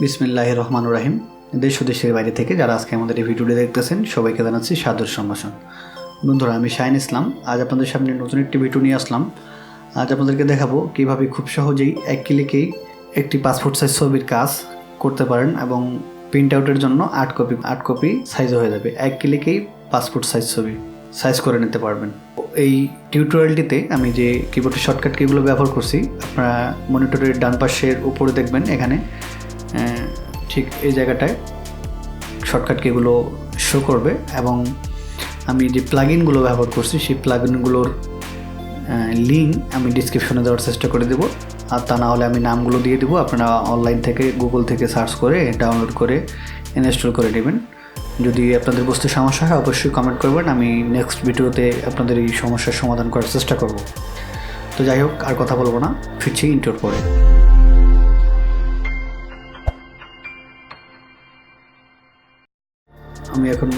বিসমিল্লাহির রহমানির রহিম। দেশ ও দেশের বাইরে থেকে যারা আজকে আমাদের এই ভিডিওটি দেখতেছেন সবাইকে জানাচ্ছি সাদর সম্ভাষণ। বন্ধুরা, আমি শাহিন ইসলাম আজ আপনাদের সামনে নতুন একটি ভিডিও নিয়ে আসলাম। আজ আপনাদেরকে দেখাবো কীভাবে খুব সহজেই এক ক্লিকেই একটি পাসপোর্ট সাইজ ছবির কাজ করতে পারেন এবং প্রিন্ট আউটের জন্য 8 কপি সাইজ হয়ে যাবে। এক ক্লিকেই পাসপোর্ট সাইজ ছবি সাইজ করে নিতে পারবেন। এই টিউটোরিয়ালটিতে আমি যে কিবোর্ডের শর্টকাট কিগুলো ব্যবহার করছি আপনারা মনিটরের ডান পাশের উপরে দেখবেন, এখানে ঠিক এই জায়গাটায় শর্টকাট কিগুলো শো করবে এবং আমি যে প্লাগইনগুলো ব্যবহার করছি সেই প্লাগইনগুলোর লিঙ্ক আমি ডিসক্রিপশনে দেওয়ার চেষ্টা করে দেবো, আর তা না হলে আমি নামগুলো দিয়ে দেবো। আপনারা অনলাইন থেকে গুগল থেকে সার্চ করে ডাউনলোড করে ইনস্টল করে নেবেন। যদি আপনাদের বুঝতে সমস্যা হয় অবশ্যই কমেন্ট করবেন, আমি নেক্সট ভিডিওতে আপনাদের এই সমস্যার সমাধান করার চেষ্টা করব। তো যাই হোক, আর কথা বলবো না, ফিরছি ইন্ট্রোর পরে। আমি এখন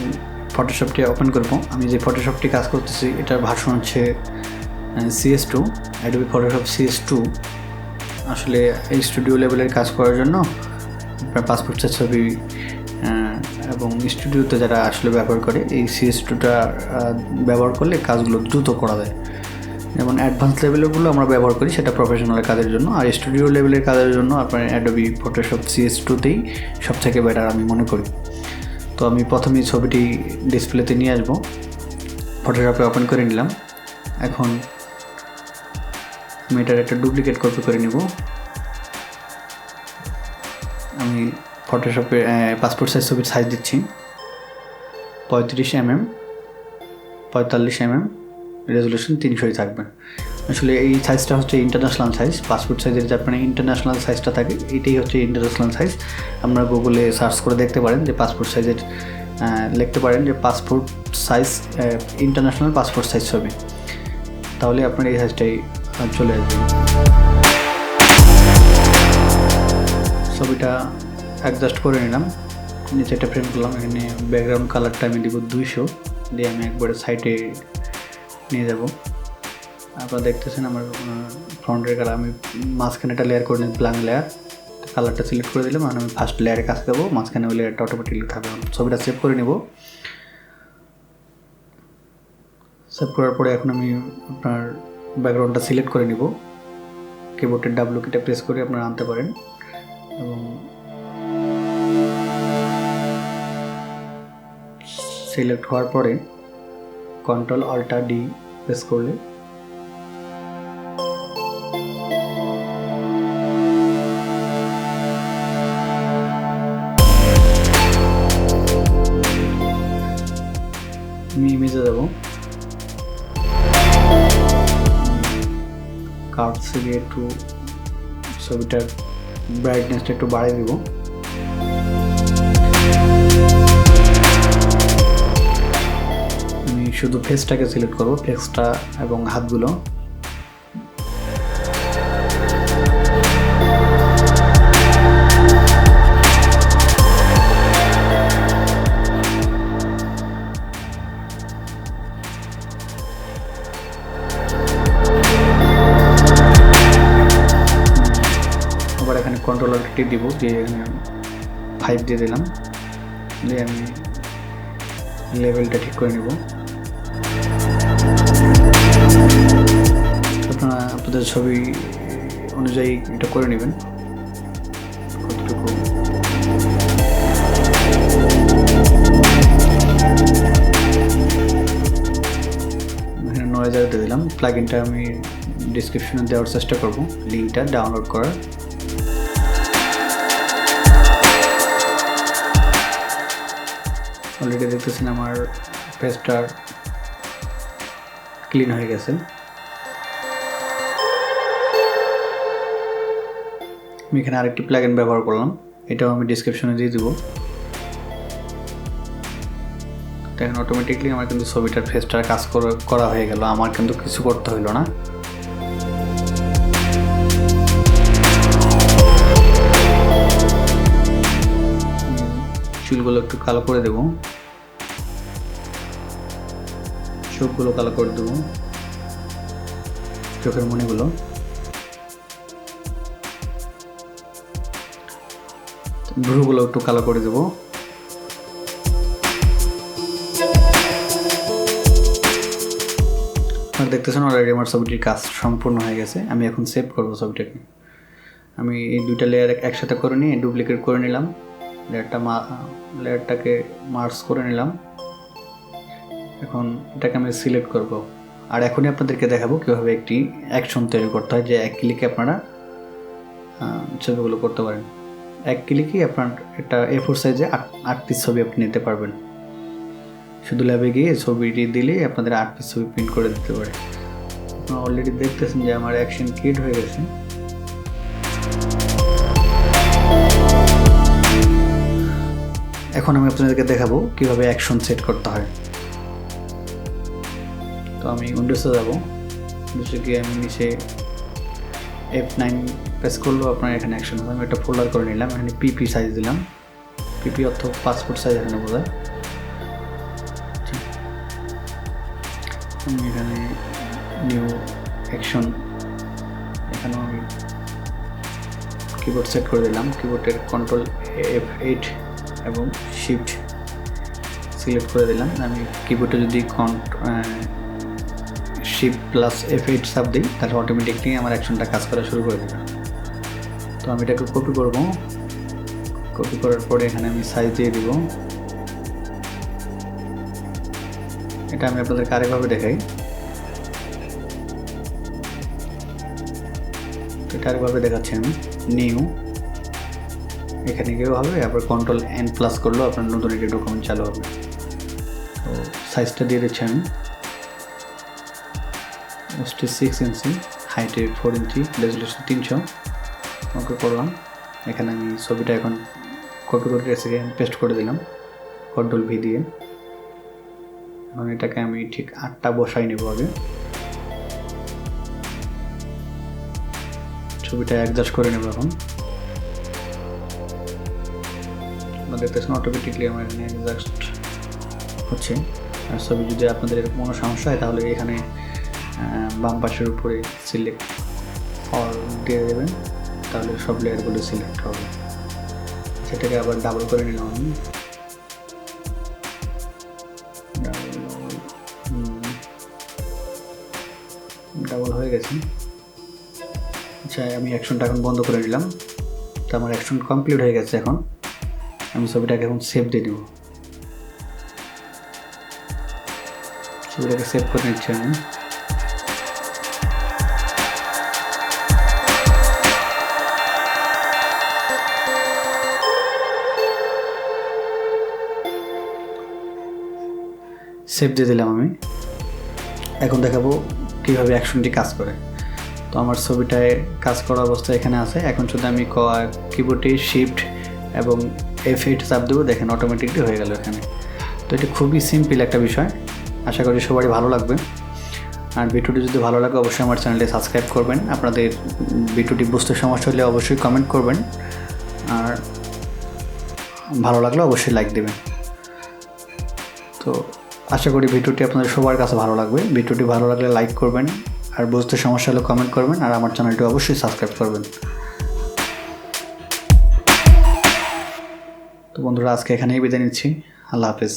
ফটোশপটি ওপেন করব। আমি যে ফটোশপটি কাজ করতেছি এটার ভার্সন হচ্ছে CS2, Adobe Photoshop CS2। আসলে এই স্টুডিও লেভেলের কাজ করার জন্য আপনার পাসপোর্ট সাইজ ছবি এবং স্টুডিওতে যারা আসলে ব্যবহার করে এই CS2টা ব্যবহার করলে কাজগুলো দ্রুত করা যায়। যেমন অ্যাডভান্স লেভেলগুলো আমরা ব্যবহার করি সেটা প্রফেশনাল কাজের জন্য, আর স্টুডিও লেভেলের কাজের জন্য আপনার Adobe Photoshop CS2তেই সবথেকে বেটার আমি মনে করি। তো আমি প্রথমেই ছবিটি ডিসপ্লেতে নিয়ে আসবো, ফটোশপে ওপেন করে নিলাম। এখন আমি এটার একটা ডুপ্লিকেট কপি করে নিব। আমি ফটোশপে পাসপোর্ট সাইজ ছবির সাইজ দিচ্ছি 35mm, 45mm, রেজুলেশন 300 থাকবে। আসলে এই সাইজটা হচ্ছে ইন্টারন্যাশনাল সাইজ। পাসপোর্ট সাইজের যে আপনার ইন্টারন্যাশনাল সাইজটা থাকে এটাই হচ্ছে ইন্টারন্যাশনাল সাইজ। আপনারা গুগলে সার্চ করে দেখতে পারেন যে পাসপোর্ট সাইজের লিখতে পারেন যে passport size international passport size ছবি, তাহলে আপনার এই সাইজটাই চলে আসবে। ছবিটা অ্যাডজাস্ট করে নিলাম, নিচে একটা ফ্রেম করলাম। এখানে ব্যাকগ্রাউন্ড কালারটা আমি দিব 200 দিয়ে আমি একবারে সাইডে নিয়ে যাব। আপনারা দেখতেছেন আমার ফ্রন্টের কালার, আমি মাঝখানে একটা লেয়ার করে নিই, ব্ল্যাঙ্ক লেয়ার। কালারটা সিলেক্ট করে দিলাম, আর আমি ফার্স্ট লেয়ারে কাজ দেবো, মাঝখানে ওই লেয়ারটা অটোমেটিকলি থাকবে। ছবিটা সেভ করে নেব। সেভ করার পরে এখন আমি আপনার ব্যাকগ্রাউন্ডটা সিলেক্ট করে নিব। কিবোর্ডের W কিটা প্রেস করে আপনারা আনতে পারেন এবং সিলেক্ট হওয়ার পরে Ctrl-Alt-D প্রেস করলে আমি ইমেজে যাব, কার্ভ থেকে একটু ছবিটার ব্রাইটনেসটা একটু বাড়িয়ে দিব। আমি শুধু ফেসটাকে সিলেক্ট করব, ফেসটা এবং হাতগুলো। আবার এখানে Ctrl-Alt-T দিব, দিয়ে এখানে 5 দিয়ে দিলাম, দিয়ে আমি লেভেলটা ঠিক করে নেব। আপনারা আপনাদের ছবি অনুযায়ী এটা করে নেবেন কতটুকু। এখানে নয়েজার দিয়ে দিলাম। প্লাগইনটা আমি ডিসক্রিপশনে দেওয়ার চেষ্টা করব, লিঙ্কটা ডাউনলোড করার। অলরেডি দেখতেছেন আমার পেজটা ক্লিন হয়ে গেছে। আমি এখানে আরেকটি প্লাগইন ব্যবহার করলাম, এটাও আমি ডিসক্রিপশনে দিয়ে দিব। এখন অটোমেটিকলি আমার কিন্তু ছবিটার ফেসটার কাজ করা হয়ে গেল, আমার কিন্তু কিছু করতে হইল না। চুলগুলো একটু কালো করে দেব, চোখগুলো কালো করে দেব, চোখের মণিগুলো। ভ্রুগুলো একটু কালো করে দেবো। আপনারা দেখতেছেন অলরেডি আমার ছবিটির কাজ সম্পূর্ণ হয়ে গেছে। আমি এখন সেভ করব ছবিটাকে। আমি এই দুইটা লেয়ার একসাথে করে নিয়ে ডুপ্লিকেট করে নিলাম, লেয়ারটাকে মার্জ করে নিলাম। এখন এটাকে আমি সিলেক্ট করব, আর এখনই আপনাদেরকে দেখাবো কীভাবে একটি অ্যাকশন তৈরি করতে হয়, যে এক ক্লিকে আপনারা ছবিগুলো করতে পারেন। এক ক্লিকেই আপনার একটা A4 সাইজে 8 পিস ছবি আপনি নিতে পারবেন। শুধু ল্যাবে গিয়ে ছবিটি দিলেই আপনাদের 8 পিস ছবি প্রিন্ট করে দিতে পারে। আপনারা অলরেডি দেখতেছেন যে আমার অ্যাকশন ক্রিয়েট হয়ে গেছে। এখন আমি আপনাদেরকে দেখাবো কিভাবে অ্যাকশন সেট করতে হয়। তো আমি উইন্ডোজে যাব, উইন্ডোজে গিয়ে আমি নিচে F9 প্রেস করলেও আপনার এখানে অ্যাকশন হবে। আমি একটা ফোল্ডার করে নিলাম, এখানে পিপি সাইজ দিলাম। পিপি অর্থ পাসপোর্ট সাইজ এখানে বোঝায়। আমি এখানে নিউ অ্যাকশন, এখানেও আমি কিবোর্ড সেট করে দিলাম। কিবোর্ডের কন্ট্রোল F8 এবং শিফট সিলেক্ট করে দিলাম। আমি কিবোর্ডে যদি শিফট প্লাস F8 চাপ দিই তাহলে অটোমেটিকলি আমার অ্যাকশনটা কাজ করা শুরু করে দেবে। তো আমি এটাকে কপি করব। কপি করার পরে এখানে আমি সাইজ দিয়ে দিব। এটা আমি আপনাদেরকে আরেকভাবে দেখাই। এটা আরেকভাবে দেখাচ্ছি আমি। নিউ, এখানে গিয়েও হবে, আবার কন্ট্রোল N প্লাস করলেও আপনার নতুন একটি ডকুমেন্ট চালু হবে। তো সাইজটা দিয়ে দিচ্ছি আমি 6 ইঞ্চি, হাইটে 4 ইঞ্চি, রেজুলেশন 300। ওকে করলাম। এখানে আমি ছবিটা এখন কপি করে রেখে পেস্ট করে দিলাম কন্ট্রোল V দিয়ে। এখন এটাকে আমি ঠিক 8টা বসাই নেব আগে। ছবিটা অ্যাডজাস্ট করে নেব এখন। দেখতেছেন অটোমেটিকলি আমার এখানে অ্যাডজাস্ট হচ্ছে। আর ছবি যদি আপনাদের কোনো সমস্যা হয় তাহলে এখানে বাম পাশের উপরে সিলেক্ট অল দিয়ে দেবেন, তাহলে সব লেয়ারগুলো সিলেক্ট হবে। সেটাকে আবার ডাবল করে নিলাম আমি। ডাবল হয়ে গেছে। আচ্ছা, আমি অ্যাকশনটা এখন বন্ধ করে নিলাম। তো আমার অ্যাকশন কমপ্লিট হয়ে গেছে। এখন আমি ছবিটাকে এখন সেভ দিয়ে দেবো। ছবিটাকে সেভ করে নিচ্ছি আমি। সেভ দিয়ে দিলাম আমি। এখন দেখাবো কীভাবে অ্যাকশনটি কাজ করে। তো আমার ছবিটায় কাজ করা অবস্থায় এখানে আছে। এখন শুধু আমি কিবোর্ডে শিফট এবং F8 চাপ দেবো, দেখেন অটোমেটিকলি হয়ে গেল এখানে। তো এটা খুবই সিম্পল একটা বিষয়। আশা করি সবারই ভালো লাগবে। আর ভিডিওটি যদি ভালো লাগে অবশ্যই আমার চ্যানেলটি সাবস্ক্রাইব করবেন। আপনাদের ভিডিওটি বুঝতে সমস্যা হলে অবশ্যই কমেন্ট করবেন, আর ভালো লাগলে অবশ্যই লাইক দেবেন। তো আশা করি ভিডিওটি আপনাদের সবার কাছে ভালো লাগবে। ভিডিওটি ভালো লাগলে লাইক করবেন, আর বুঝতে সমস্যা হলে কমেন্ট করবেন, আর আমার চ্যানেলটি অবশ্যই সাবস্ক্রাইব করবেন। তো বন্ধুরা, আজকে এখানেই বিদায় নিচ্ছি। আল্লাহ হাফেজ।